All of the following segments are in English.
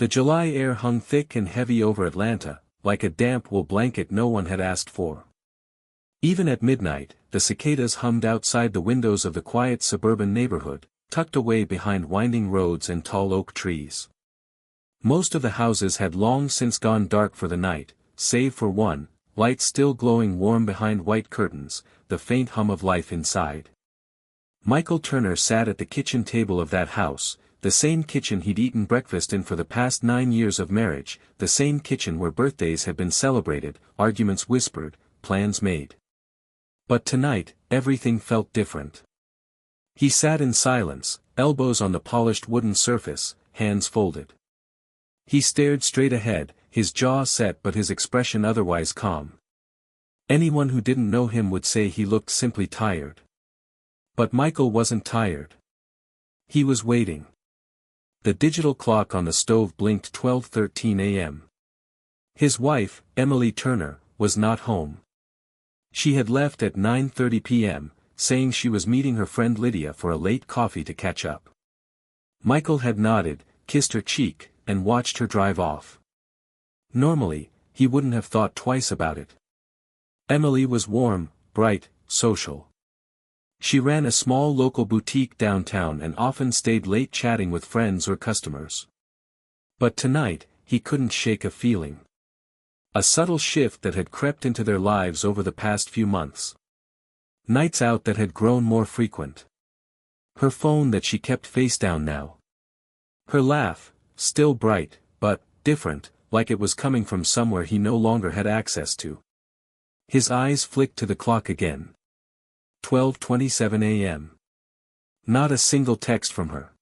The July air hung thick and heavy over Atlanta, like a damp wool blanket no one had asked for. Even at midnight, the cicadas hummed outside the windows of the quiet suburban neighborhood, tucked away behind winding roads and tall oak trees. Most of the houses had long since gone dark for the night, save for one, lights still glowing warm behind white curtains, the faint hum of life inside. Michael Turner sat at the kitchen table of that house, the same kitchen he'd eaten breakfast in for the past 9 years of marriage, the same kitchen where birthdays had been celebrated, arguments whispered, plans made. But tonight, everything felt different. He sat in silence, elbows on the polished wooden surface, hands folded. He stared straight ahead, his jaw set but his expression otherwise calm. Anyone who didn't know him would say he looked simply tired. But Michael wasn't tired. He was waiting. The digital clock on the stove blinked 12:13 a.m. His wife, Emily Turner, was not home. She had left at 9:30 p.m., saying she was meeting her friend Lydia for a late coffee to catch up. Michael had nodded, kissed her cheek, and watched her drive off. Normally, he wouldn't have thought twice about it. Emily was warm, bright, social. She ran a small local boutique downtown and often stayed late chatting with friends or customers. But tonight, he couldn't shake a feeling. A subtle shift that had crept into their lives over the past few months. Nights out that had grown more frequent. Her phone that she kept face down now. Her laugh, still bright, but different, like it was coming from somewhere he no longer had access to. His eyes flicked to the clock again. 12:27 a.m. Not a single text from her.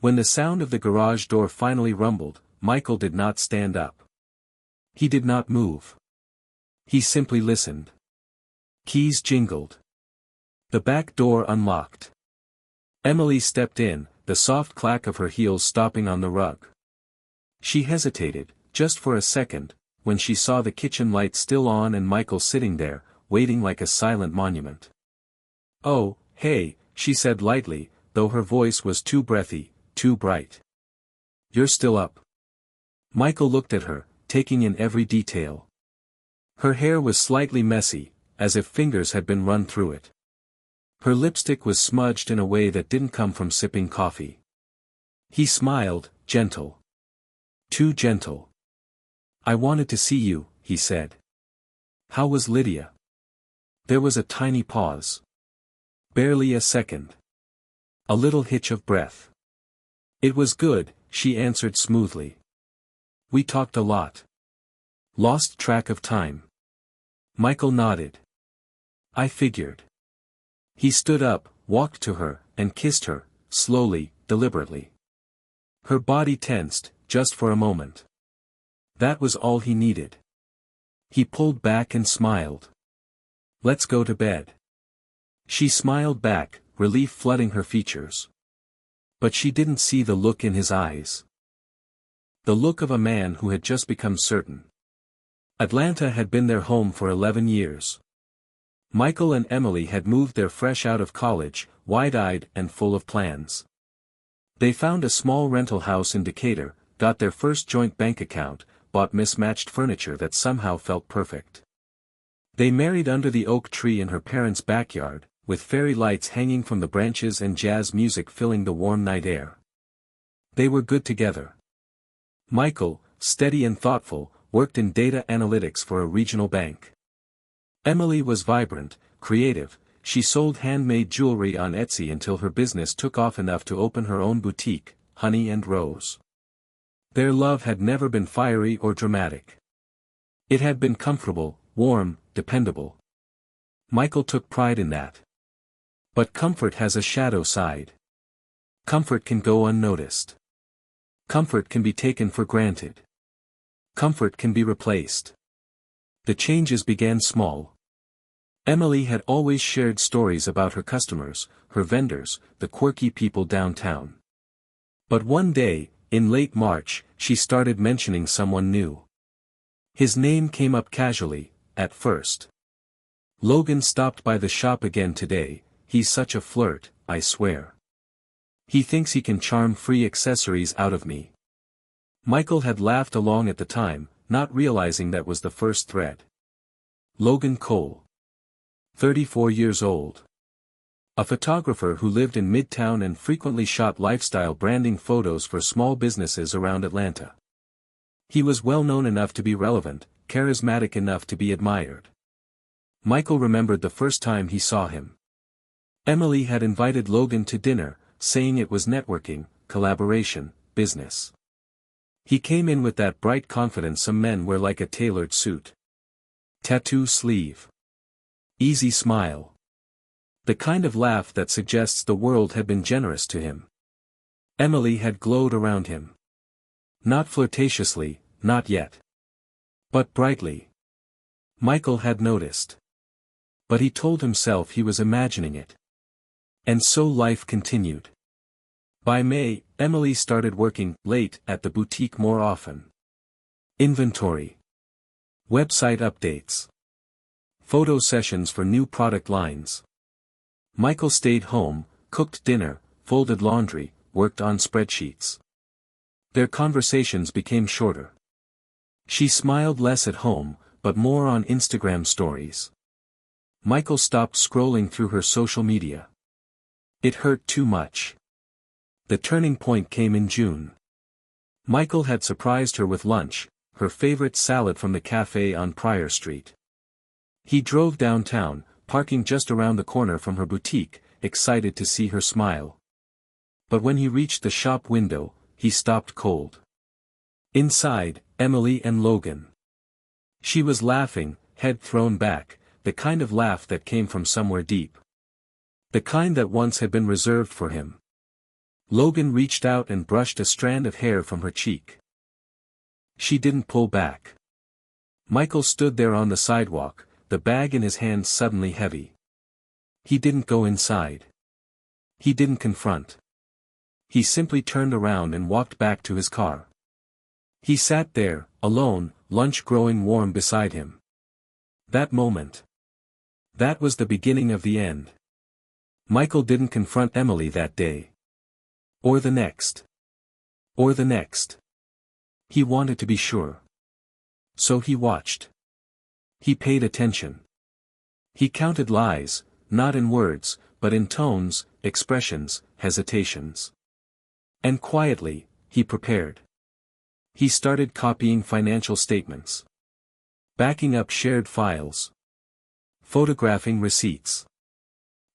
When the sound of the garage door finally rumbled, Michael did not stand up. He did not move. He simply listened. Keys jingled. The back door unlocked. Emily stepped in, the soft clack of her heels stopping on the rug. She hesitated, just for a second, when she saw the kitchen light still on and Michael sitting there, waiting like a silent monument. "Oh, hey," she said lightly, though her voice was too breathy, too bright. "You're still up?" Michael looked at her, taking in every detail. Her hair was slightly messy, as if fingers had been run through it. Her lipstick was smudged in a way that didn't come from sipping coffee. He smiled, gentle. Too gentle. "I wanted to see you," he said. "How was Lydia?" There was a tiny pause. Barely a second. A little hitch of breath. "It was good," she answered smoothly. "We talked a lot. Lost track of time." Michael nodded. "I figured." He stood up, walked to her, and kissed her, slowly, deliberately. Her body tensed, just for a moment. That was all he needed. He pulled back and smiled. "Let's go to bed." She smiled back, relief flooding her features. But she didn't see the look in his eyes. The look of a man who had just become certain. Atlanta had been their home for 11 years. Michael and Emily had moved there fresh out of college, wide-eyed and full of plans. They found a small rental house in Decatur, got their first joint bank account, bought mismatched furniture that somehow felt perfect. They married under the oak tree in her parents' backyard, with fairy lights hanging from the branches and jazz music filling the warm night air. They were good together. Michael, steady and thoughtful, worked in data analytics for a regional bank. Emily was vibrant, creative. She sold handmade jewelry on Etsy until her business took off enough to open her own boutique, Honey and Rose. Their love had never been fiery or dramatic. It had been comfortable, warm, dependable. Michael took pride in that. But comfort has a shadow side. Comfort can go unnoticed. Comfort can be taken for granted. Comfort can be replaced. The changes began small. Emily had always shared stories about her customers, her vendors, the quirky people downtown. But one day, in late March, she started mentioning someone new. His name came up casually, at first. "Logan stopped by the shop again today. He's such a flirt, I swear. He thinks he can charm free accessories out of me." Michael had laughed along at the time, not realizing that was the first thread. Logan Cole. 34 years old. A photographer who lived in Midtown and frequently shot lifestyle branding photos for small businesses around Atlanta. He was well known enough to be relevant, charismatic enough to be admired. Michael remembered the first time he saw him. Emily had invited Logan to dinner, saying it was networking, collaboration, business. He came in with that bright confidence some men wear, like a tailored suit. Tattoo sleeve. Easy smile. The kind of laugh that suggests the world had been generous to him. Emily had glowed around him. Not flirtatiously, not yet. But brightly. Michael had noticed. But he told himself he was imagining it. And so life continued. By May, Emily started working late at the boutique more often. Inventory. Website updates. Photo sessions for new product lines. Michael stayed home, cooked dinner, folded laundry, worked on spreadsheets. Their conversations became shorter. She smiled less at home, but more on Instagram stories. Michael stopped scrolling through her social media. It hurt too much. The turning point came in June. Michael had surprised her with lunch, her favorite salad from the cafe on Pryor Street. He drove downtown, parking just around the corner from her boutique, excited to see her smile. But when he reached the shop window, he stopped cold. Inside, Emily and Logan. She was laughing, head thrown back, the kind of laugh that came from somewhere deep. The kind that once had been reserved for him. Logan reached out and brushed a strand of hair from her cheek. She didn't pull back. Michael stood there on the sidewalk, the bag in his hands suddenly heavy. He didn't go inside. He didn't confront. He simply turned around and walked back to his car. He sat there, alone, lunch growing warm beside him. That moment. That was the beginning of the end. Michael didn't confront Emily that day. Or the next. Or the next. He wanted to be sure. So he watched. He paid attention. He counted lies, not in words, but in tones, expressions, hesitations. And quietly, he prepared. He started copying financial statements. Backing up shared files. Photographing receipts.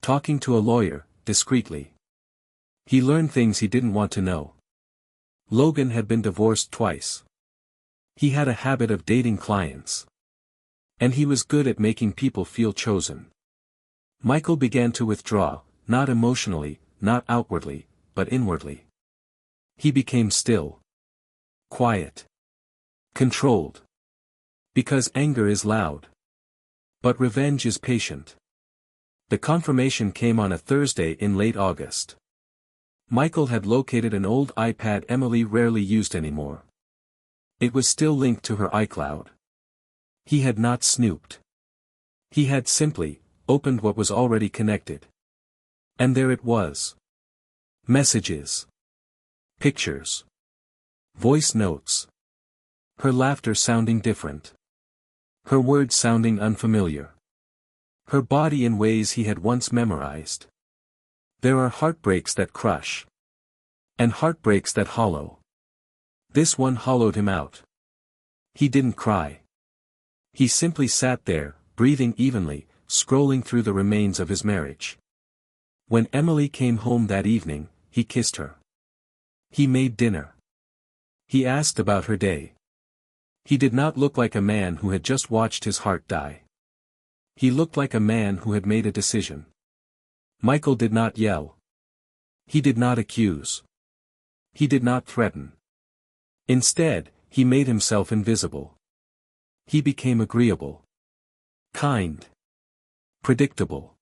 Talking to a lawyer, discreetly. He learned things he didn't want to know. Logan had been divorced twice. He had a habit of dating clients. And he was good at making people feel chosen. Michael began to withdraw, not emotionally, not outwardly, but inwardly. He became still. Quiet. Controlled. Because anger is loud. But revenge is patient. The confirmation came on a Thursday in late August. Michael had located an old iPad Emily rarely used anymore. It was still linked to her iCloud. He had not snooped. He had simply opened what was already connected. And there it was. Messages. Pictures. Voice notes. Her laughter sounding different. Her words sounding unfamiliar. Her body in ways he had once memorized. There are heartbreaks that crush. And heartbreaks that hollow. This one hollowed him out. He didn't cry. He simply sat there, breathing evenly, scrolling through the remains of his marriage. When Emily came home that evening, he kissed her. He made dinner. He asked about her day. He did not look like a man who had just watched his heart die. He looked like a man who had made a decision. Michael did not yell. He did not accuse. He did not threaten. Instead, he made himself invisible. He became agreeable. Kind. Predictable.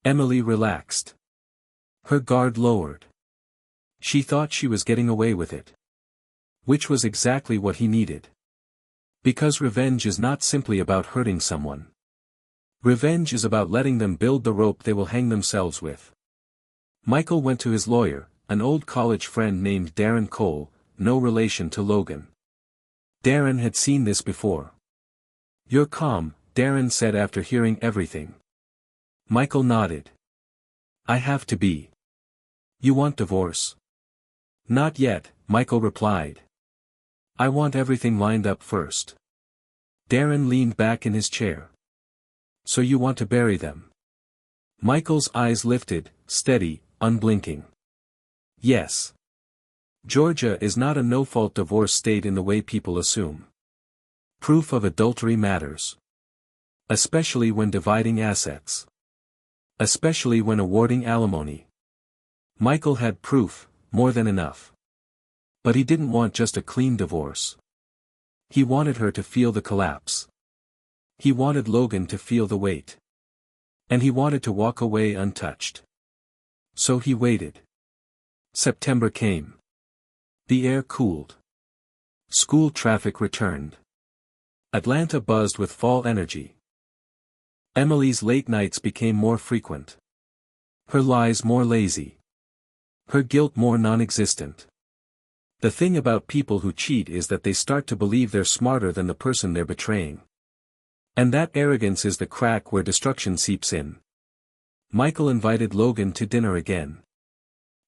Emily relaxed. Her guard lowered. She thought she was getting away with it. Which was exactly what he needed. Because revenge is not simply about hurting someone. Revenge is about letting them build the rope they will hang themselves with. Michael went to his lawyer, an old college friend named Darren Cole, no relation to Logan. Darren had seen this before. "You're calm," Darren said after hearing everything. Michael nodded. "I have to be. You want divorce?" "Not yet," Michael replied. "I want everything lined up first." Darren leaned back in his chair. "So you want to bury them?" Michael's eyes lifted, steady, unblinking. "Yes. Georgia is not a no-fault divorce state in the way people assume. Proof of adultery matters. Especially when dividing assets. Especially when awarding alimony." Michael had proof, more than enough. But he didn't want just a clean divorce. He wanted her to feel the collapse. He wanted Logan to feel the weight. And he wanted to walk away untouched. So he waited. September came. The air cooled. School traffic returned. Atlanta buzzed with fall energy. Emily's late nights became more frequent. Her lies more lazy. Her guilt more non-existent. The thing about people who cheat is that they start to believe they're smarter than the person they're betraying. And that arrogance is the crack where destruction seeps in. Michael invited Logan to dinner again.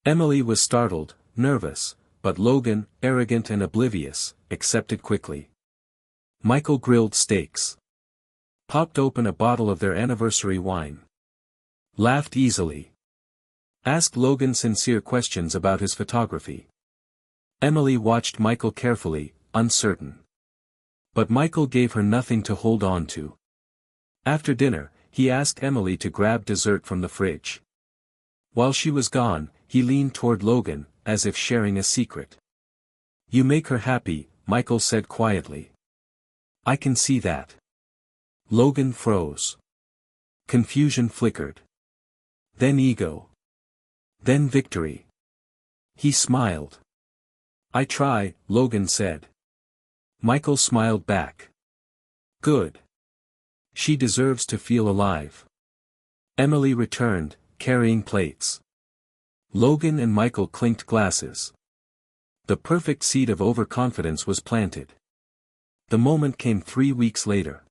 Emily was startled, nervous, but Logan, arrogant and oblivious, accepted quickly. Michael grilled steaks. Popped open a bottle of their anniversary wine. Laughed easily. Asked Logan sincere questions about his photography. Emily watched Michael carefully, uncertain. But Michael gave her nothing to hold on to. After dinner, he asked Emily to grab dessert from the fridge. While she was gone, he leaned toward Logan, as if sharing a secret. "You make her happy," Michael said quietly. "I can see that." Logan froze. Confusion flickered. Then ego. Then victory. He smiled. "I try," Logan said. Michael smiled back. "Good. She deserves to feel alive." Emily returned, carrying plates. Logan and Michael clinked glasses. The perfect seed of overconfidence was planted. The moment came 3 weeks later.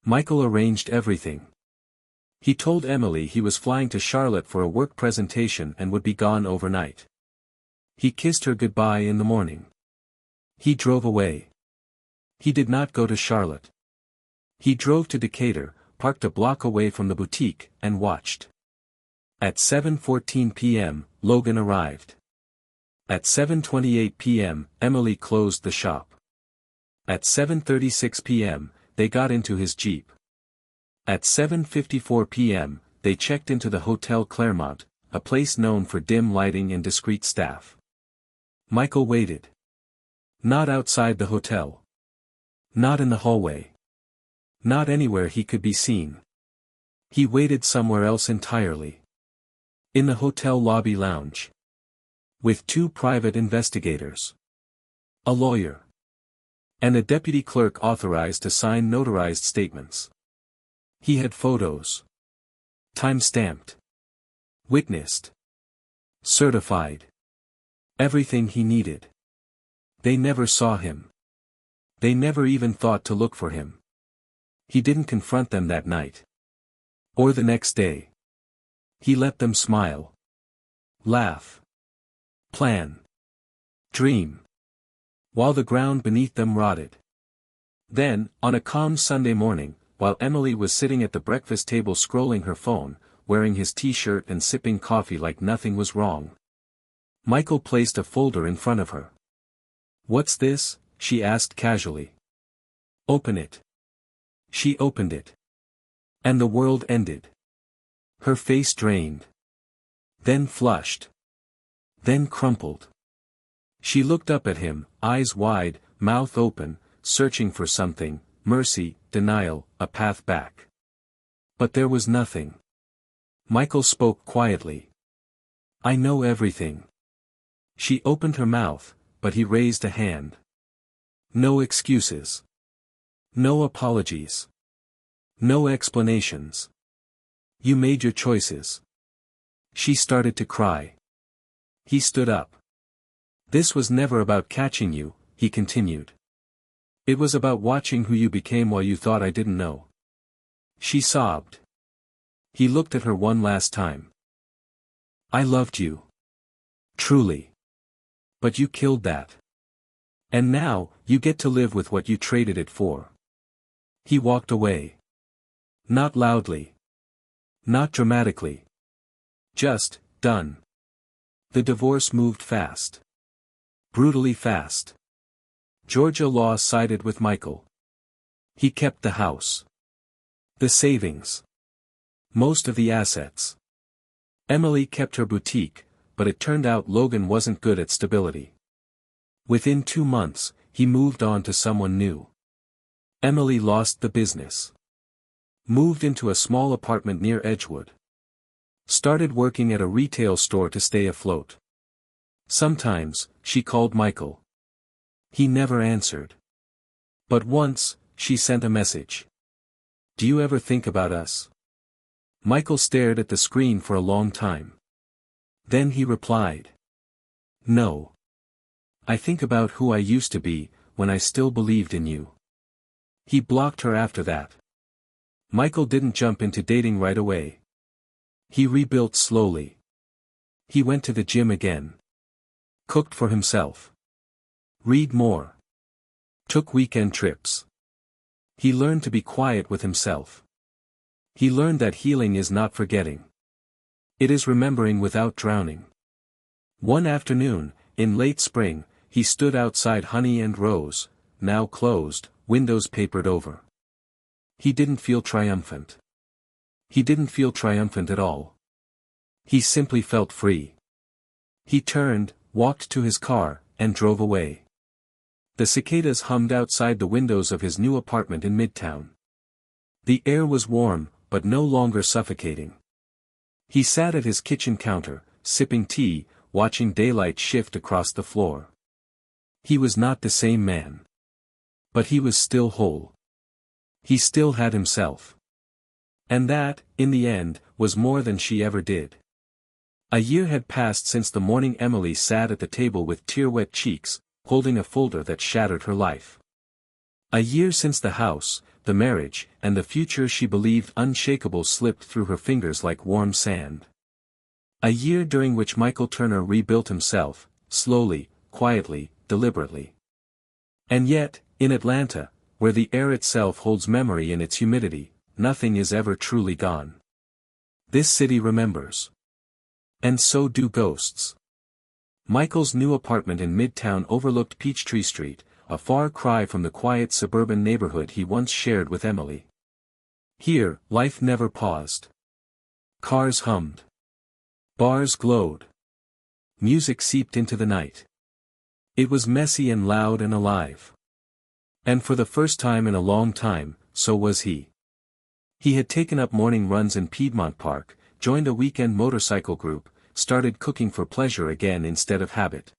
Michael arranged everything. He told Emily he was flying to Charlotte for a work presentation and would be gone overnight. He kissed her goodbye in the morning. He drove away. He did not go to Charlotte. He drove to Decatur, parked a block away from the boutique, and watched. At 7:14 p.m., Logan arrived. At 7:28 p.m., Emily closed the shop. At 7:36 p.m., they got into his Jeep. At 7:54 p.m., they checked into the Hotel Claremont, a place known for dim lighting and discreet staff. Michael waited. Not outside the hotel. Not in the hallway. Not anywhere he could be seen. He waited somewhere else entirely. In the hotel lobby lounge. With 2 private investigators. A lawyer. And a deputy clerk authorized to sign notarized statements. He had photos. Time-stamped. Witnessed. Certified. Everything he needed. They never saw him. They never even thought to look for him. He didn't confront them that night. Or the next day. He let them smile. Laugh. Plan. Dream. While the ground beneath them rotted. Then, on a calm Sunday morning, while Emily was sitting at the breakfast table scrolling her phone, wearing his t-shirt and sipping coffee like nothing was wrong, Michael placed a folder in front of her. "What's this?" she asked casually. "Open it." She opened it. And the world ended. Her face drained. Then flushed. Then crumpled. She looked up at him, eyes wide, mouth open, searching for something, mercy, denial, a path back. But there was nothing. Michael spoke quietly. "I know everything." She opened her mouth, but he raised a hand. "No excuses. No apologies. No explanations. You made your choices." She started to cry. He stood up. This was never about catching you, he continued. It was about watching who you became while you thought I didn't know. She sobbed. He looked at her one last time. I loved you. Truly. But you killed that. And now, you get to live with what you traded it for. He walked away. Not loudly. Not dramatically. Just, done. The divorce moved fast. Brutally fast. Georgia Law sided with Michael. He kept the house. The savings. Most of the assets. Emily kept her boutique, but it turned out Logan wasn't good at stability. Within 2 months, he moved on to someone new. Emily lost the business. Moved into a small apartment near Edgewood. Started working at a retail store to stay afloat. Sometimes, she called Michael. He never answered. But once, she sent a message. Do you ever think about us? Michael stared at the screen for a long time. Then he replied. No. I think about who I used to be, when I still believed in you. He blocked her after that. Michael didn't jump into dating right away. He rebuilt slowly. He went to the gym again. Cooked for himself. Read more. Took weekend trips. He learned to be quiet with himself. He learned that healing is not forgetting. It is remembering without drowning. One afternoon, in late spring, he stood outside Honey and Rose, now closed, windows papered over. He didn't feel triumphant. He didn't feel triumphant at all. He simply felt free. He turned, walked to his car, and drove away. The cicadas hummed outside the windows of his new apartment in Midtown. The air was warm, but no longer suffocating. He sat at his kitchen counter, sipping tea, watching daylight shift across the floor. He was not the same man. But he was still whole. He still had himself. And that, in the end, was more than she ever did. A year had passed since the morning Emily sat at the table with tear-wet cheeks, holding a folder that shattered her life. A year since the house, the marriage, and the future she believed unshakable slipped through her fingers like warm sand. A year during which Michael Turner rebuilt himself, slowly, quietly, deliberately. And yet, in Atlanta, where the air itself holds memory in its humidity, nothing is ever truly gone. This city remembers. And so do ghosts. Michael's new apartment in Midtown overlooked Peachtree Street, a far cry from the quiet suburban neighborhood he once shared with Emily. Here, life never paused. Cars hummed. Bars glowed. Music seeped into the night. It was messy and loud and alive. And for the first time in a long time, so was he. He had taken up morning runs in Piedmont Park, joined a weekend motorcycle group, started cooking for pleasure again instead of habit.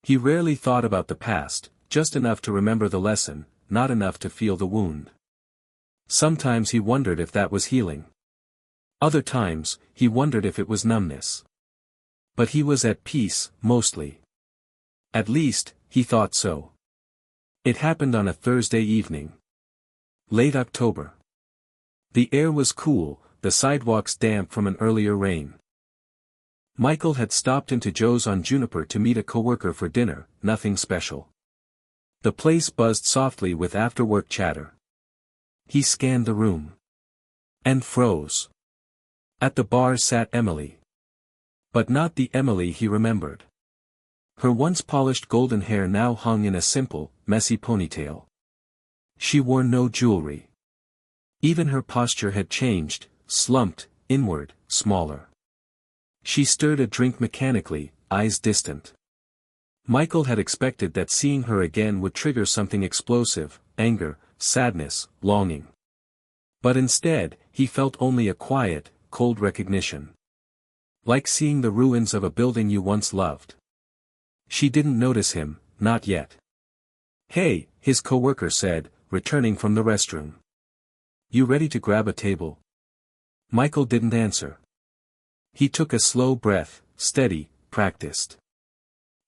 He rarely thought about the past, just enough to remember the lesson, not enough to feel the wound. Sometimes he wondered if that was healing. Other times, he wondered if it was numbness. But he was at peace, mostly. At least, he thought so. It happened on a Thursday evening. Late October. The air was cool, the sidewalks damp from an earlier rain. Michael had stopped into Joe's on Juniper to meet a coworker for dinner, nothing special. The place buzzed softly with after-work chatter. He scanned the room. And froze. At the bar sat Emily. But not the Emily he remembered. Her once polished golden hair now hung in a simple, messy ponytail. She wore no jewelry. Even her posture had changed, slumped, inward, smaller. She stirred a drink mechanically, eyes distant. Michael had expected that seeing her again would trigger something explosive, anger, sadness, longing. But instead, he felt only a quiet, cold recognition. Like seeing the ruins of a building you once loved. She didn't notice him, not yet. "Hey," his coworker said, returning from the restroom. "You ready to grab a table?" Michael didn't answer. He took a slow breath, steady, practiced.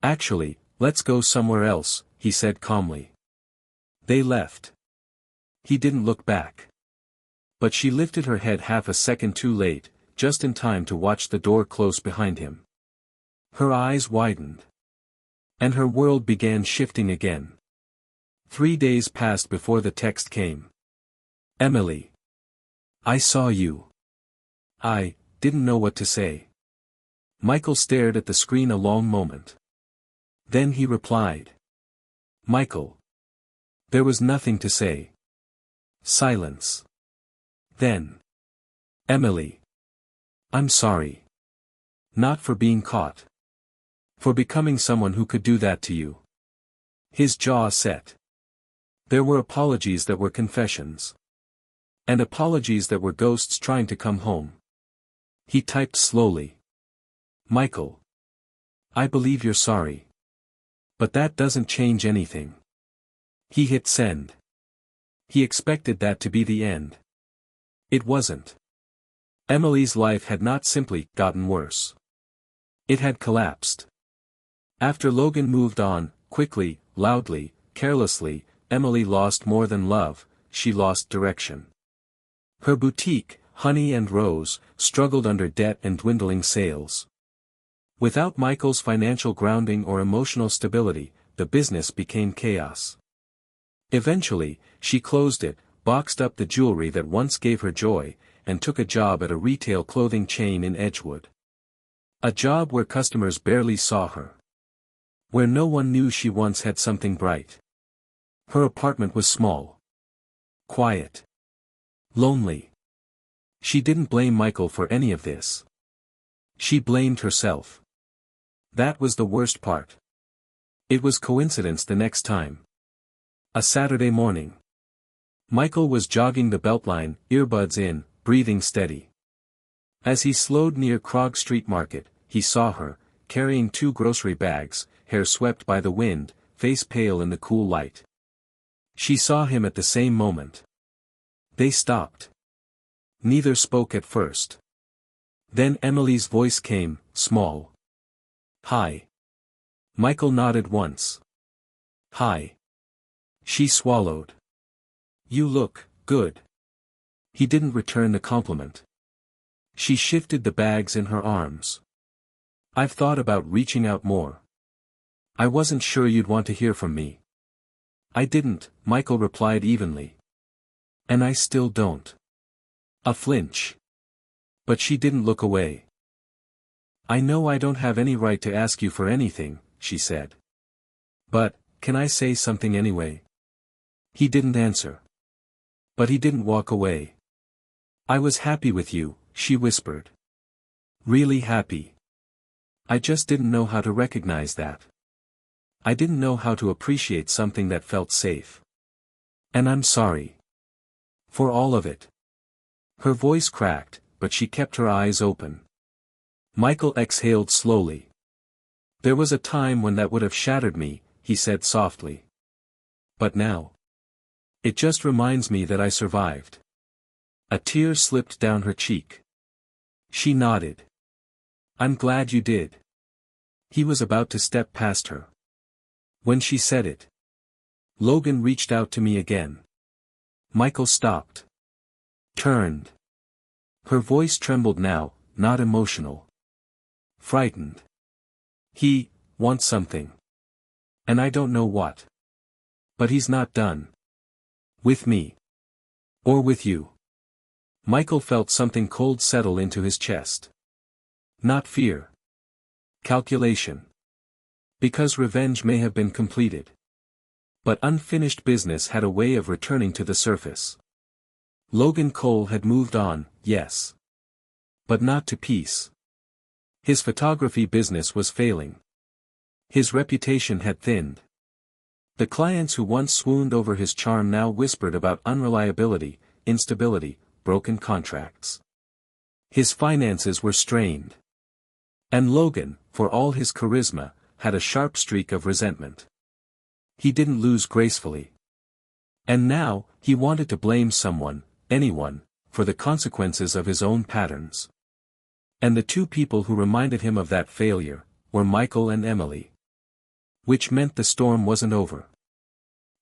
Actually, let's go somewhere else, he said calmly. They left. He didn't look back. But she lifted her head half a second too late, just in time to watch the door close behind him. Her eyes widened. And her world began shifting again. 3 days passed before the text came. Emily. I saw you. I didn't know what to say. Michael stared at the screen a long moment. Then he replied. Michael. There was nothing to say. Silence. Then. Emily. I'm sorry. Not for being caught. For becoming someone who could do that to you. His jaw set. There were apologies that were confessions. And apologies that were ghosts trying to come home. He typed slowly. Michael. I believe you're sorry. But that doesn't change anything. He hit send. He expected that to be the end. It wasn't. Emily's life had not simply gotten worse. It had collapsed. After Logan moved on, quickly, loudly, carelessly, Emily lost more than love, she lost direction. Her boutique, Honey and Rose, struggled under debt and dwindling sales. Without Michael's financial grounding or emotional stability, the business became chaos. Eventually, she closed it, boxed up the jewelry that once gave her joy, and took a job at a retail clothing chain in Edgewood. A job where customers barely saw her. Where no one knew she once had something bright. Her apartment was small. Quiet. Lonely. She didn't blame Michael for any of this. She blamed herself. That was the worst part. It was coincidence the next time. A Saturday morning. Michael was jogging the Beltline, earbuds in, breathing steady. As he slowed near Krog Street Market, he saw her, carrying 2 grocery bags, hair swept by the wind, face pale in the cool light. She saw him at the same moment. They stopped. Neither spoke at first. Then Emily's voice came, small. Hi. Michael nodded once. Hi. She swallowed. You look good. He didn't return the compliment. She shifted the bags in her arms. I've thought about reaching out more. I wasn't sure you'd want to hear from me. I didn't, Michael replied evenly. And I still don't. A flinch. But she didn't look away. I know I don't have any right to ask you for anything, she said. But, can I say something anyway? He didn't answer. But he didn't walk away. I was happy with you, she whispered. Really happy. I just didn't know how to recognize that. I didn't know how to appreciate something that felt safe. And I'm sorry. For all of it. Her voice cracked, but she kept her eyes open. Michael exhaled slowly. There was a time when that would have shattered me, he said softly. But now. It just reminds me that I survived. A tear slipped down her cheek. She nodded. I'm glad you did. He was about to step past her. When she said it. Logan reached out to me again. Michael stopped. Turned. Her voice trembled now, not emotional. Frightened. He wants something. And I don't know what. But he's not done. With me. Or with you. Michael felt something cold settle into his chest. Not fear. Calculation. Because revenge may have been completed. But unfinished business had a way of returning to the surface. Logan Cole had moved on, yes. But not to peace. His photography business was failing. His reputation had thinned. The clients who once swooned over his charm now whispered about unreliability, instability, broken contracts. His finances were strained. And Logan, for all his charisma, had a sharp streak of resentment. He didn't lose gracefully. And now, he wanted to blame someone, anyone, for the consequences of his own patterns. And the 2 people who reminded him of that failure, were Michael and Emily. Which meant the storm wasn't over.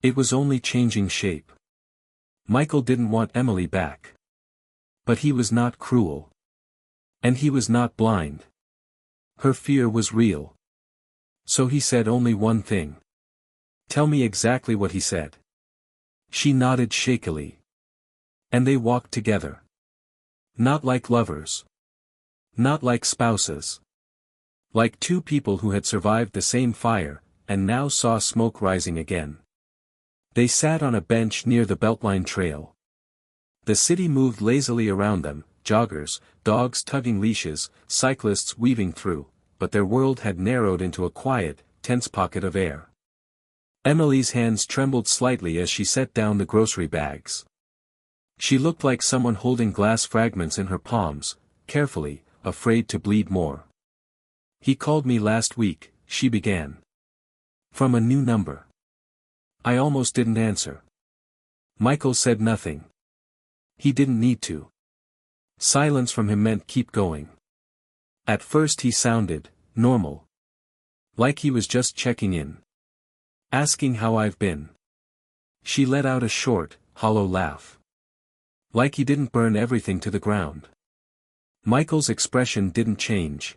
It was only changing shape. Michael didn't want Emily back. But he was not cruel. And he was not blind. Her fear was real. So he said only one thing. Tell me exactly what he said. She nodded shakily. And they walked together. Not like lovers. Not like spouses. Like two people who had survived the same fire, and now saw smoke rising again. They sat on a bench near the Beltline trail. The city moved lazily around them, joggers, dogs tugging leashes, cyclists weaving through, but their world had narrowed into a quiet, tense pocket of air. Emily's hands trembled slightly as she set down the grocery bags. She looked like someone holding glass fragments in her palms, carefully, afraid to bleed more. He called me last week, she began. From a new number. I almost didn't answer. Michael said nothing. He didn't need to. Silence from him meant keep going. At first he sounded normal. Like he was just checking in. Asking how I've been. She let out a short, hollow laugh. Like he didn't burn everything to the ground. Michael's expression didn't change.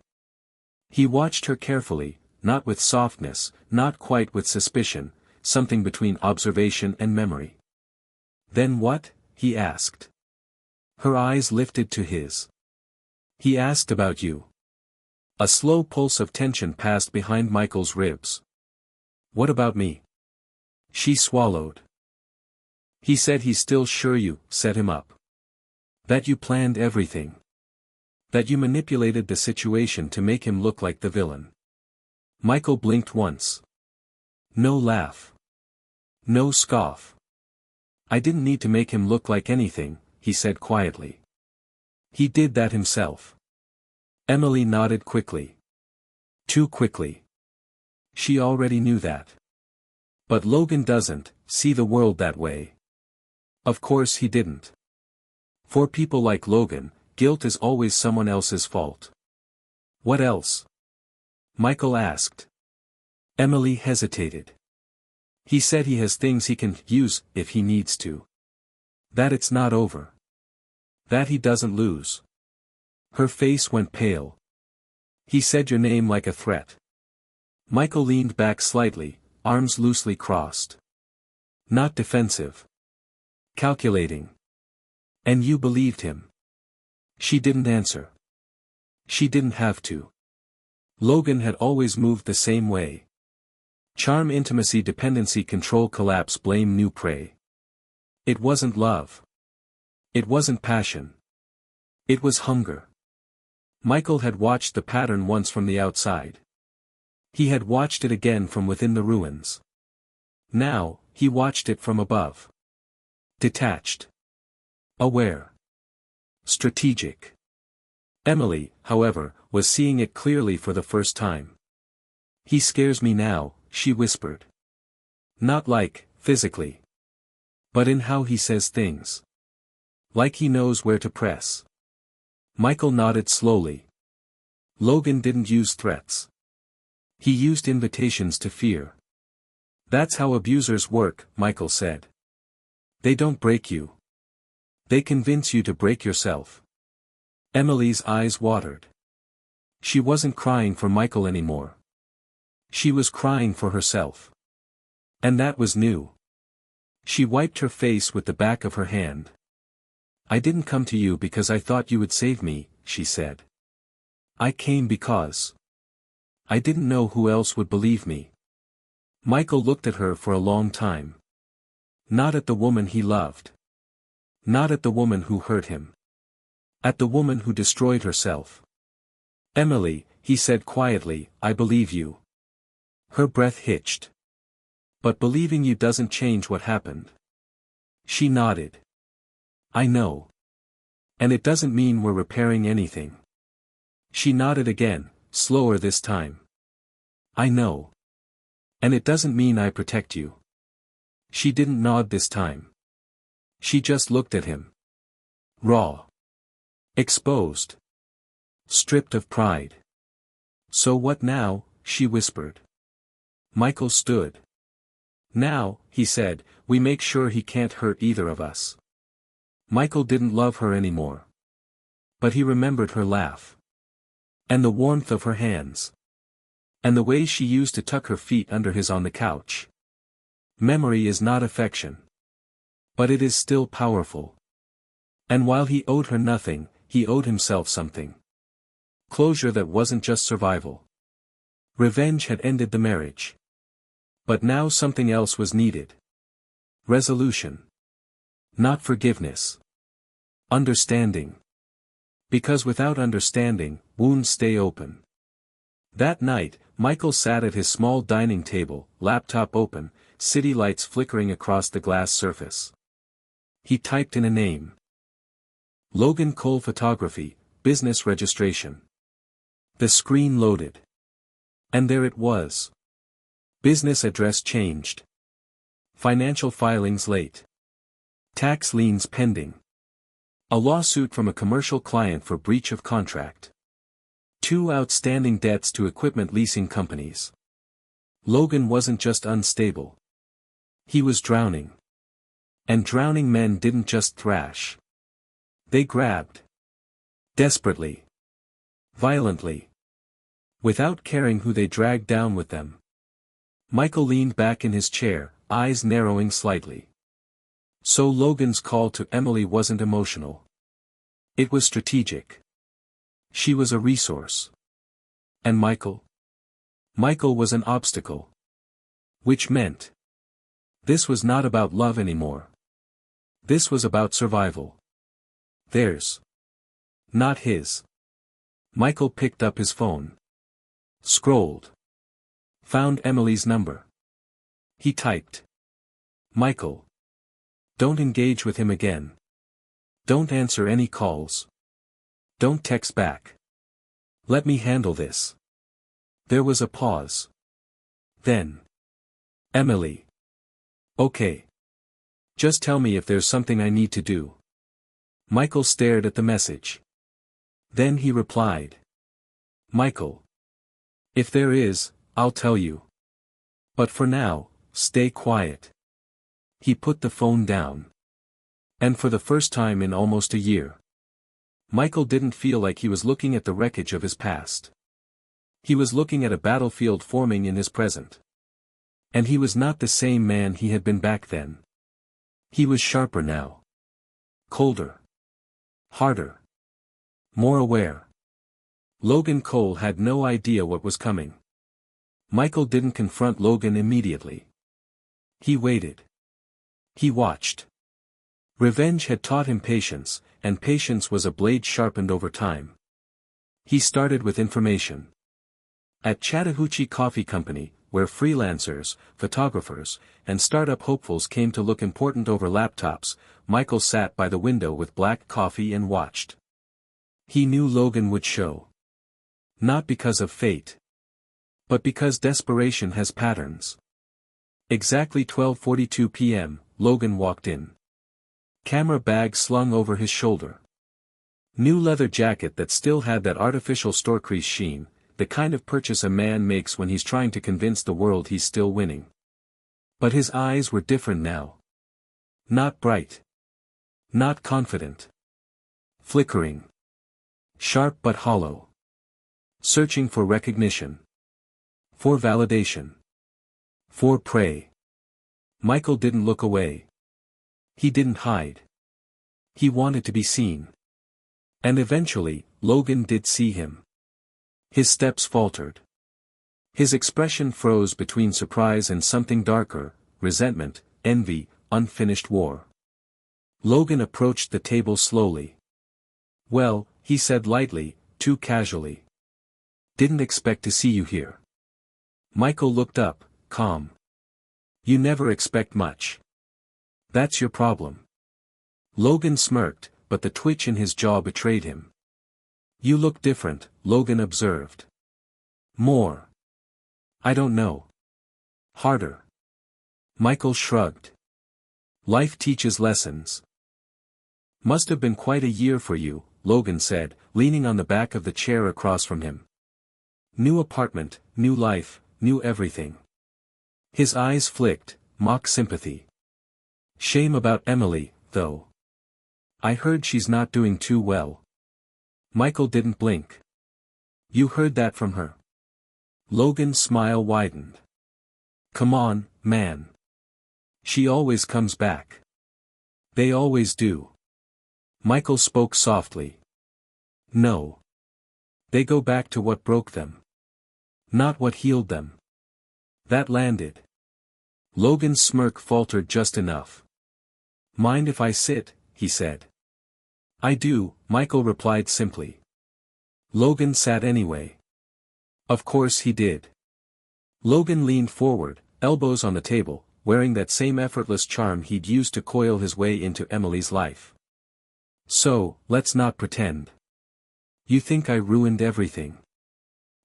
He watched her carefully, not with softness, not quite with suspicion, something between observation and memory. Then what? He asked. Her eyes lifted to his. He asked about you. A slow pulse of tension passed behind Michael's ribs. What about me? She swallowed. He said he's still sure you set him up. That you planned everything. That you manipulated the situation to make him look like the villain. Michael blinked once. No laugh. No scoff. I didn't need to make him look like anything, he said quietly. He did that himself. Emily nodded quickly. Too quickly. She already knew that. But Logan doesn't see the world that way. Of course he didn't. For people like Logan, guilt is always someone else's fault. What else? Michael asked. Emily hesitated. He said he has things he can use if he needs to. That it's not over. That he doesn't lose. Her face went pale. He said your name like a threat. Michael leaned back slightly, arms loosely crossed. Not defensive. Calculating. And you believed him. She didn't answer. She didn't have to. Logan had always moved the same way. Charm, intimacy, dependency, control, collapse, blame, new prey. It wasn't love. It wasn't passion. It was hunger. Michael had watched the pattern once from the outside. He had watched it again from within the ruins. Now, he watched it from above. Detached. Aware. Strategic. Emily, however, was seeing it clearly for the first time. He scares me now, she whispered. Not like, physically. But in how he says things. Like he knows where to press. Michael nodded slowly. Logan didn't use threats. He used invitations to fear. That's how abusers work, Michael said. They don't break you. They convince you to break yourself. Emily's eyes watered. She wasn't crying for Michael anymore. She was crying for herself. And that was new. She wiped her face with the back of her hand. I didn't come to you because I thought you would save me, she said. I came because I didn't know who else would believe me. Michael looked at her for a long time. Not at the woman he loved. Not at the woman who hurt him. At the woman who destroyed herself. Emily, he said quietly, I believe you. Her breath hitched. But believing you doesn't change what happened. She nodded. I know. And it doesn't mean we're repairing anything. She nodded again, slower this time. I know. And it doesn't mean I protect you. She didn't nod this time. She just looked at him. Raw. Exposed. Stripped of pride. So what now? She whispered. Michael stood. Now, he said, we make sure he can't hurt either of us. Michael didn't love her anymore. But he remembered her laugh. And the warmth of her hands. And the way she used to tuck her feet under his on the couch. Memory is not affection. But it is still powerful. And while he owed her nothing, he owed himself something. Closure that wasn't just survival. Revenge had ended the marriage. But now something else was needed. Resolution. Not forgiveness. Understanding. Because without understanding, wounds stay open. That night, Michael sat at his small dining table, laptop open, city lights flickering across the glass surface. He typed in a name. Logan Cole Photography, business registration. The screen loaded. And there it was. Business address changed. Financial filings late. Tax liens pending. A lawsuit from a commercial client for breach of contract. 2 outstanding debts to equipment leasing companies. Logan wasn't just unstable. He was drowning. And drowning men didn't just thrash. They grabbed. Desperately. Violently. Without caring who they dragged down with them. Michael leaned back in his chair, eyes narrowing slightly. So Logan's call to Emily wasn't emotional. It was strategic. She was a resource. And Michael? Michael was an obstacle. Which meant. This was not about love anymore. This was about survival. Theirs. Not his. Michael picked up his phone. Scrolled. Found Emily's number. He typed. Michael. Don't engage with him again. Don't answer any calls. Don't text back. Let me handle this. There was a pause. Then. Emily. Okay. Just tell me if there's something I need to do. Michael stared at the message. Then he replied. Michael. If there is, I'll tell you. But for now, stay quiet. He put the phone down. And for the first time in almost a year. Michael didn't feel like he was looking at the wreckage of his past. He was looking at a battlefield forming in his present. And he was not the same man he had been back then. He was sharper now. Colder. Harder. More aware. Logan Cole had no idea what was coming. Michael didn't confront Logan immediately. He waited. He watched. Revenge had taught him patience, and patience was a blade sharpened over time. He started with information. At Chattahoochee Coffee Company, where freelancers, photographers, and startup hopefuls came to look important over laptops, Michael sat by the window with black coffee and watched. He knew Logan would show. Not because of fate. But because desperation has patterns. Exactly 12:42 p.m., Logan walked in. Camera bag slung over his shoulder. New leather jacket that still had that artificial store crease sheen, the kind of purchase a man makes when he's trying to convince the world he's still winning. But his eyes were different now. Not bright. Not confident. Flickering. Sharp but hollow. Searching for recognition. For validation. For prey. Michael didn't look away. He didn't hide. He wanted to be seen. And eventually, Logan did see him. His steps faltered. His expression froze between surprise and something darker, resentment, envy, unfinished war. Logan approached the table slowly. Well, he said lightly, too casually. Didn't expect to see you here. Michael looked up, calm. You never expect much. That's your problem. Logan smirked, but the twitch in his jaw betrayed him. You look different, Logan observed. More. I don't know. Harder. Michael shrugged. Life teaches lessons. Must have been quite a year for you, Logan said, leaning on the back of the chair across from him. New apartment, new life, new everything. His eyes flicked, mock sympathy. Shame about Emily, though. I heard she's not doing too well. Michael didn't blink. You heard that from her? Logan's smile widened. Come on, man. She always comes back. They always do. Michael spoke softly. No. They go back to what broke them. Not what healed them. That landed. Logan's smirk faltered just enough. Mind if I sit, he said. I do, Michael replied simply. Logan sat anyway. Of course he did. Logan leaned forward, elbows on the table, wearing that same effortless charm he'd used to coil his way into Emily's life. So, let's not pretend. You think I ruined everything.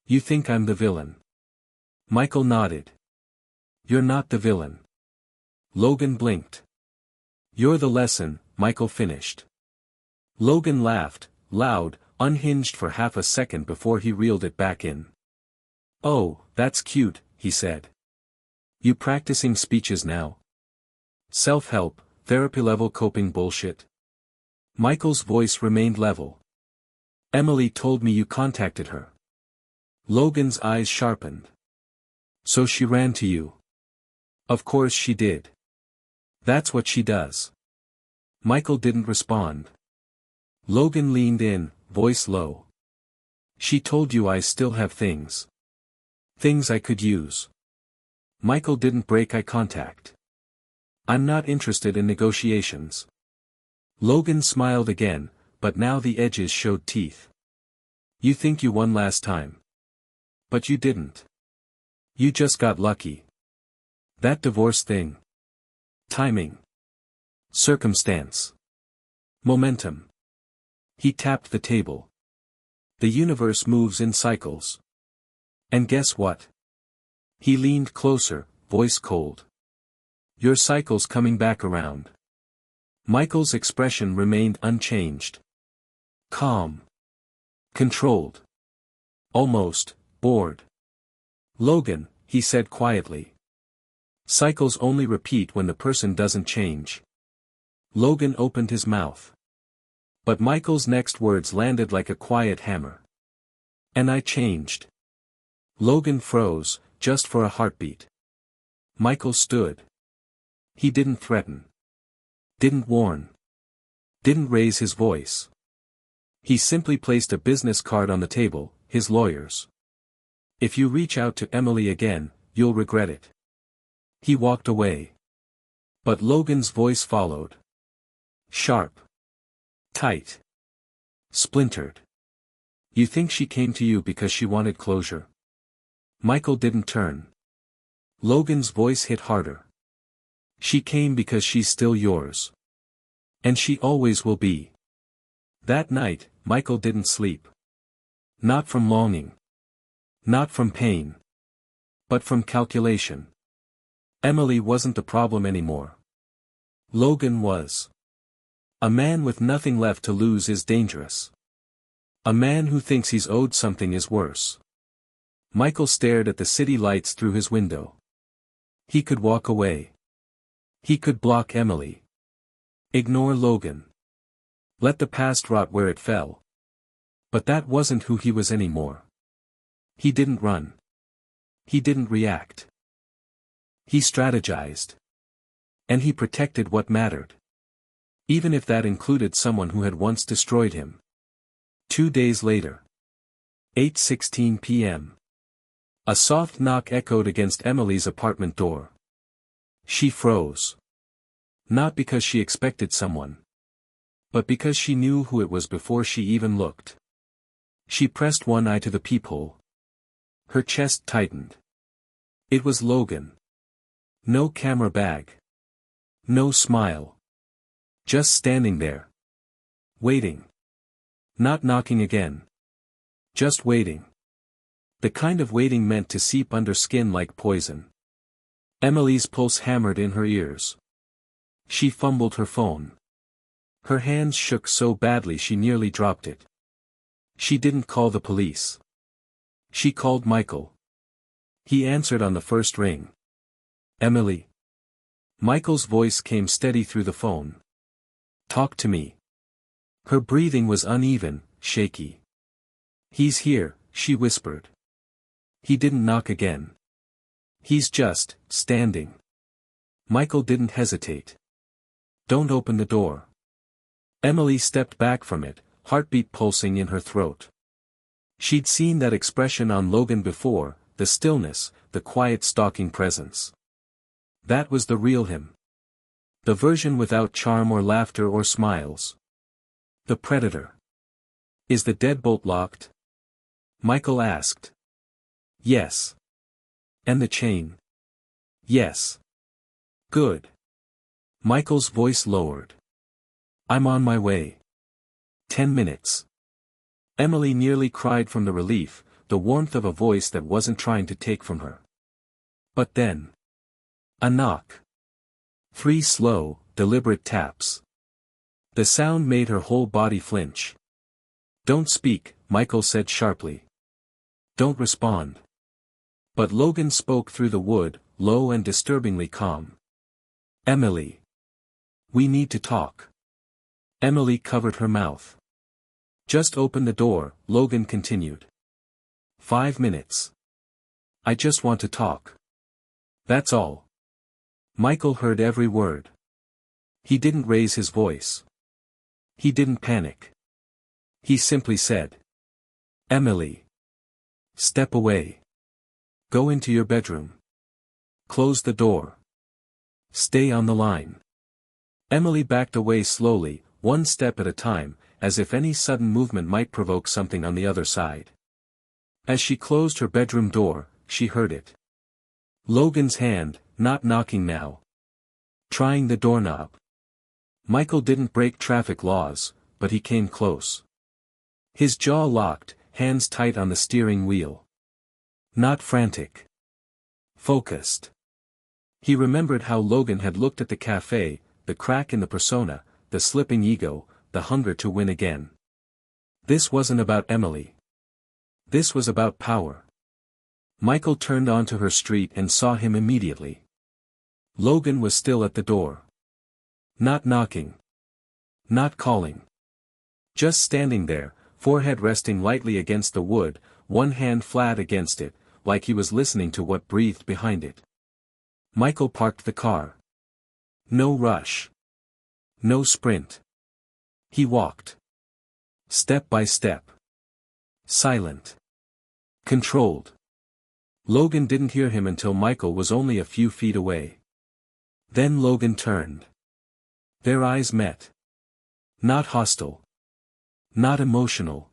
You think I'm the villain. Michael nodded. You're not the villain. Logan blinked. You're the lesson, Michael finished. Logan laughed, loud, unhinged for half a second before he reeled it back in. Oh, that's cute, he said. You practicing speeches now? Self-help, therapy-level coping bullshit? Michael's voice remained level. Emily told me you contacted her. Logan's eyes sharpened. So she ran to you? Of course she did. That's what she does. Michael didn't respond. Logan leaned in, voice low. She told you I still have things. Things I could use. Michael didn't break eye contact. I'm not interested in negotiations. Logan smiled again, but now the edges showed teeth. You think you won last time. But you didn't. You just got lucky. That divorce thing. Timing. Circumstance. Momentum. He tapped the table. The universe moves in cycles. And guess what? He leaned closer, voice cold. Your cycle's coming back around. Michael's expression remained unchanged. Calm. Controlled. Almost, bored. Logan, he said quietly. Cycles only repeat when the person doesn't change. Logan opened his mouth. But Michael's next words landed like a quiet hammer. And I changed. Logan froze, just for a heartbeat. Michael stood. He didn't threaten. Didn't warn. Didn't raise his voice. He simply placed a business card on the table, his lawyer's. If you reach out to Emily again, you'll regret it. He walked away. But Logan's voice followed. Sharp. Tight. Splintered. You think she came to you because she wanted closure? Michael didn't turn. Logan's voice hit harder. She came because she's still yours. And she always will be. That night, Michael didn't sleep. Not from longing. Not from pain. But from calculation. Emily wasn't the problem anymore. Logan was. A man with nothing left to lose is dangerous. A man who thinks he's owed something is worse. Michael stared at the city lights through his window. He could walk away. He could block Emily. Ignore Logan. Let the past rot where it fell. But that wasn't who he was anymore. He didn't run. He didn't react. He strategized. And he protected what mattered. Even if that included someone who had once destroyed him. 2 days later. 8:16 p.m. A soft knock echoed against Emily's apartment door. She froze. Not because she expected someone. But because she knew who it was before she even looked. She pressed one eye to the peephole. Her chest tightened. It was Logan. No camera bag. No smile. Just standing there. Waiting. Not knocking again. Just waiting. The kind of waiting meant to seep under skin like poison. Emily's pulse hammered in her ears. She fumbled her phone. Her hands shook so badly she nearly dropped it. She didn't call the police. She called Michael. He answered on the first ring. Emily. Michael's voice came steady through the phone. Talk to me. Her breathing was uneven, shaky. He's here, she whispered. He didn't knock again. He's just standing. Michael didn't hesitate. Don't open the door. Emily stepped back from it, heartbeat pulsing in her throat. She'd seen that expression on Logan before, the stillness, the quiet stalking presence. That was the real him. The version without charm or laughter or smiles. The predator. Is the deadbolt locked? Michael asked. Yes. And the chain? Yes. Good. Michael's voice lowered. I'm on my way. 10 minutes. Emily nearly cried from the relief, the warmth of a voice that wasn't trying to take from her. But then. A knock. 3 slow, deliberate taps. The sound made her whole body flinch. Don't speak, Michael said sharply. Don't respond. But Logan spoke through the wood, low and disturbingly calm. Emily. We need to talk. Emily covered her mouth. Just open the door, Logan continued. 5 minutes. I just want to talk. That's all. Michael heard every word. He didn't raise his voice. He didn't panic. He simply said. Emily. Step away. Go into your bedroom. Close the door. Stay on the line. Emily backed away slowly, one step at a time, as if any sudden movement might provoke something on the other side. As she closed her bedroom door, she heard it. Logan's hand, not knocking now. Trying the doorknob. Michael didn't break traffic laws, but he came close. His jaw locked, hands tight on the steering wheel. Not frantic. Focused. He remembered how Logan had looked at the cafe, the crack in the persona, the slipping ego, the hunger to win again. This wasn't about Emily. This was about power. Michael turned onto her street and saw him immediately. Logan was still at the door. Not knocking. Not calling. Just standing there, forehead resting lightly against the wood, one hand flat against it, like he was listening to what breathed behind it. Michael parked the car. No rush. No sprint. He walked. Step by step. Silent. Controlled. Logan didn't hear him until Michael was only a few feet away. Then Logan turned. Their eyes met. Not hostile. Not emotional.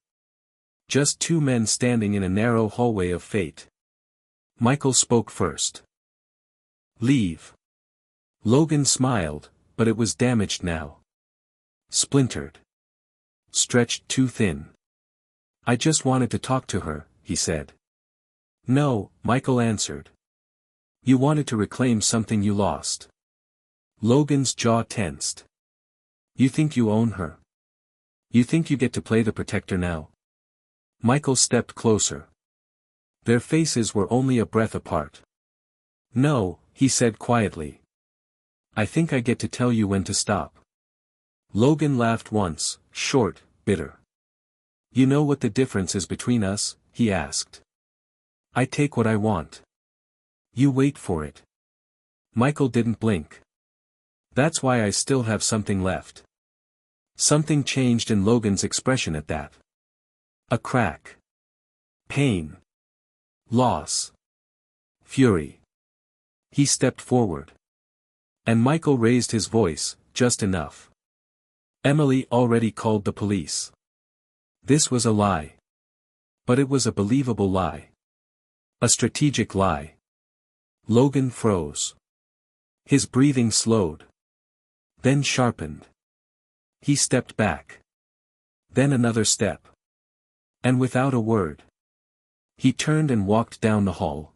Just 2 men standing in a narrow hallway of fate. Michael spoke first. Leave. Logan smiled, but it was damaged now. Splintered. Stretched too thin. I just wanted to talk to her, he said. No, Michael answered. You wanted to reclaim something you lost. Logan's jaw tensed. You think you own her? You think you get to play the protector now? Michael stepped closer. Their faces were only a breath apart. No, he said quietly. I think I get to tell you when to stop. Logan laughed once, short, bitter. You know what the difference is between us? He asked. I take what I want. You wait for it. Michael didn't blink. That's why I still have something left. Something changed in Logan's expression at that. A crack. Pain. Loss. Fury. He stepped forward. And Michael raised his voice, just enough. Emily already called the police. This was a lie. But it was a believable lie. A strategic lie. Logan froze. His breathing slowed. Then sharpened. He stepped back. Then another step. And without a word. He turned and walked down the hall.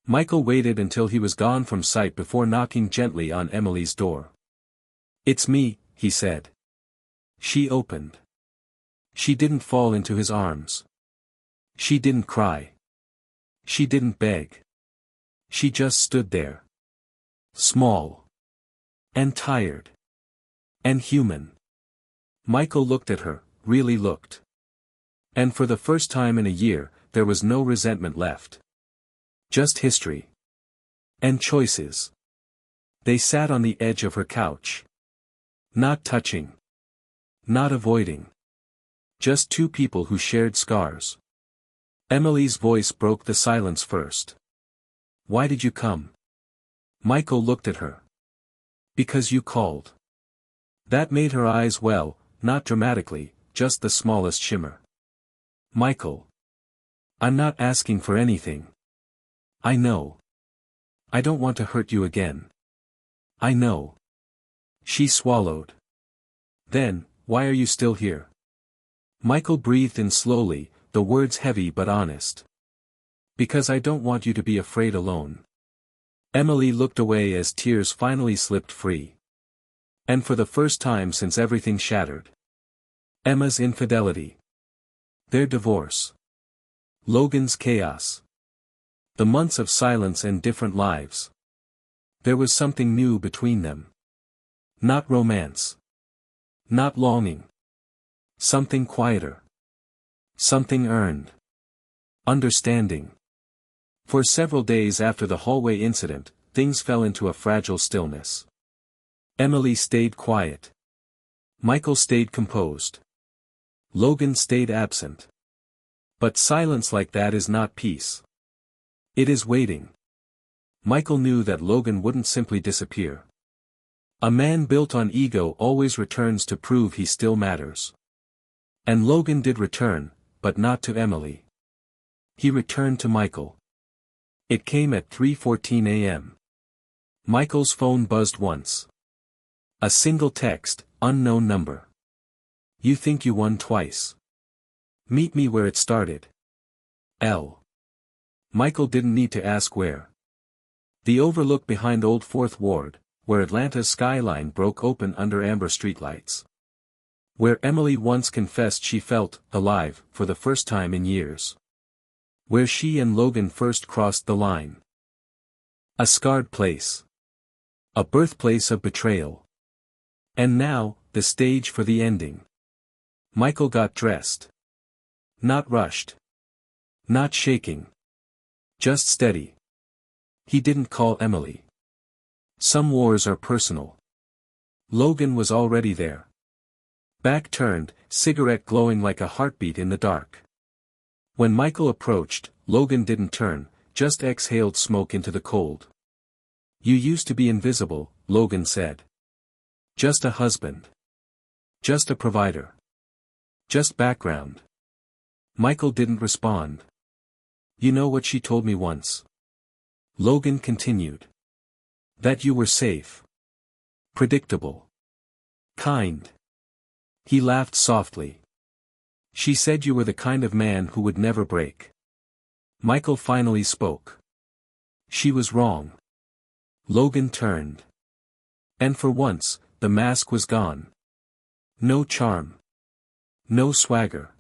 Michael waited until he was gone from sight before knocking gently on Emily's door. It's me, he said. She opened. She didn't fall into his arms. She didn't cry. She didn't beg. She just stood there. Small. And tired. And human. Michael looked at her, really looked. And for the first time in a year, there was no resentment left. Just history. And choices. They sat on the edge of her couch. Not touching. Not avoiding. Just two people who shared scars. Emily's voice broke the silence first. Why did you come? Michael looked at her. Because you called. That made her eyes well, not dramatically, just the smallest shimmer. Michael. I'm not asking for anything. I know. I don't want to hurt you again. I know. She swallowed. Then, why are you still here? Michael breathed in slowly, the words heavy but honest. Because I don't want you to be afraid alone. Emily looked away as tears finally slipped free. And for the first time since everything shattered. Emma's infidelity. Their divorce. Logan's chaos. The months of silence and different lives. There was something new between them. Not romance. Not longing. Something quieter. Something earned. Understanding. For several days after the hallway incident, things fell into a fragile stillness. Emily stayed quiet. Michael stayed composed. Logan stayed absent. But silence like that is not peace. It is waiting. Michael knew that Logan wouldn't simply disappear. A man built on ego always returns to prove he still matters. And Logan did return, but not to Emily. He returned to Michael. It came at 3:14 a.m. Michael's phone buzzed once. A single text, unknown number. You think you won twice. Meet me where it started. L. Michael didn't need to ask where. The overlook behind Old Fourth Ward, where Atlanta's skyline broke open under amber streetlights. Where Emily once confessed she felt alive for the first time in years. Where she and Logan first crossed the line. A scarred place. A birthplace of betrayal. And now, the stage for the ending. Michael got dressed. Not rushed. Not shaking. Just steady. He didn't call Emily. Some wars are personal. Logan was already there. Back turned, cigarette glowing like a heartbeat in the dark. When Michael approached, Logan didn't turn, just exhaled smoke into the cold. You used to be invisible, Logan said. Just a husband. Just a provider. Just background. Michael didn't respond. You know what she told me once? Logan continued. That you were safe. Predictable. Kind. He laughed softly. She said you were the kind of man who would never break. Michael finally spoke. She was wrong. Logan turned. And for once, the mask was gone. No charm. No swagger.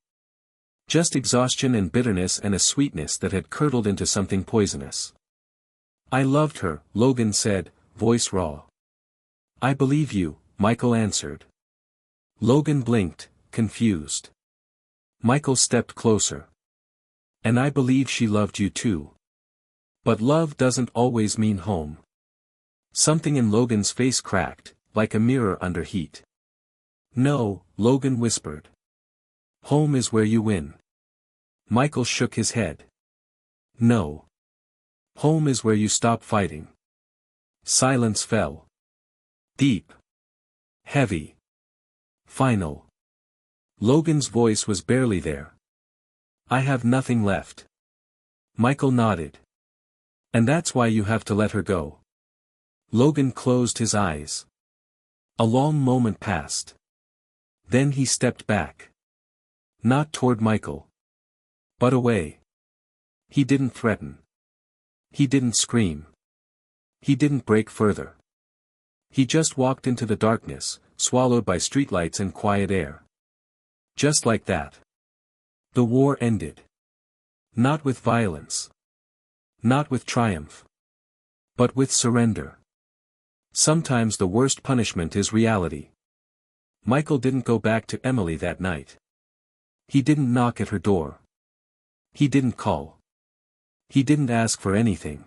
Just exhaustion and bitterness and a sweetness that had curdled into something poisonous. I loved her, Logan said, voice raw. I believe you, Michael answered. Logan blinked, confused. Michael stepped closer. And I believe she loved you too. But love doesn't always mean home. Something in Logan's face cracked, like a mirror under heat. No, Logan whispered. Home is where you win. Michael shook his head. No. Home is where you stop fighting. Silence fell. Deep. Heavy. Final. Logan's voice was barely there. I have nothing left. Michael nodded. And that's why you have to let her go. Logan closed his eyes. A long moment passed. Then he stepped back. Not toward Michael. But away. He didn't threaten. He didn't scream. He didn't break further. He just walked into the darkness, swallowed by streetlights and quiet air. Just like that. The war ended. Not with violence. Not with triumph. But with surrender. Sometimes the worst punishment is reality. Michael didn't go back to Emily that night. He didn't knock at her door. He didn't call. He didn't ask for anything.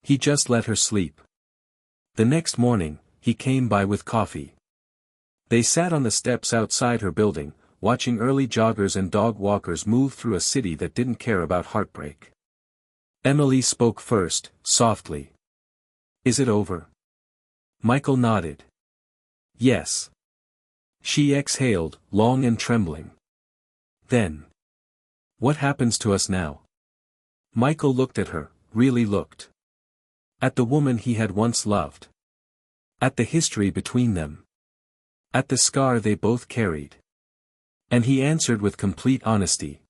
He just let her sleep. The next morning, he came by with coffee. They sat on the steps outside her building, watching early joggers and dog walkers move through a city that didn't care about heartbreak. Emily spoke first, softly. "Is it over?" Michael nodded. "Yes." She exhaled, long and trembling. "Then. What happens to us now?" Michael looked at her, really looked. At the woman he had once loved. At the history between them. At the scar they both carried. And he answered with complete honesty.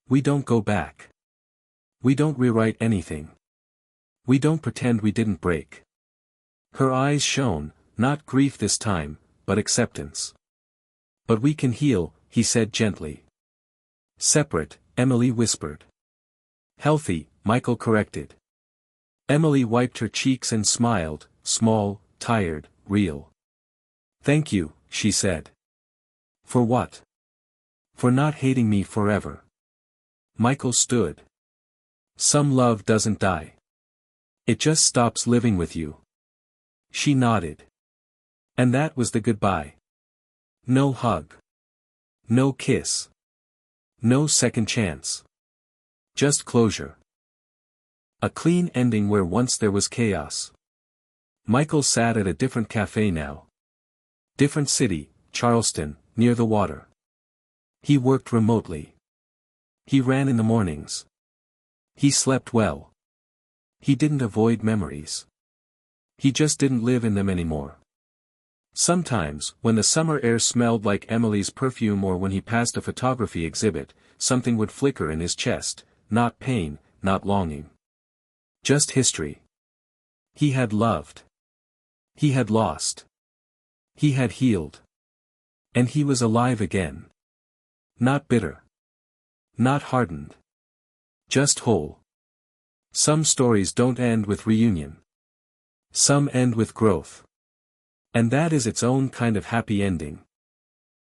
"We don't go back. We don't rewrite anything. We don't pretend we didn't break." Her eyes shone, not grief this time, but acceptance. "But we can heal," he said gently. "Separate," Emily whispered. "Healthy," Michael corrected. Emily wiped her cheeks and smiled, small, tired, real. "Thank you," she said. "For what?" "For not hating me forever." Michael stood. "Some love doesn't die. It just stops living with you." She nodded. And that was the goodbye. No hug. No kiss. No second chance. Just closure. A clean ending where once there was chaos. Michael sat at a different cafe now. Different city, Charleston, near the water. He worked remotely. He ran in the mornings. He slept well. He didn't avoid memories. He just didn't live in them anymore. Sometimes, when the summer air smelled like Emily's perfume or when he passed a photography exhibit, something would flicker in his chest, not pain, not longing. Just history. He had loved. He had lost. He had healed. And he was alive again. Not bitter. Not hardened. Just whole. Some stories don't end with reunion. Some end with growth. And that is its own kind of happy ending.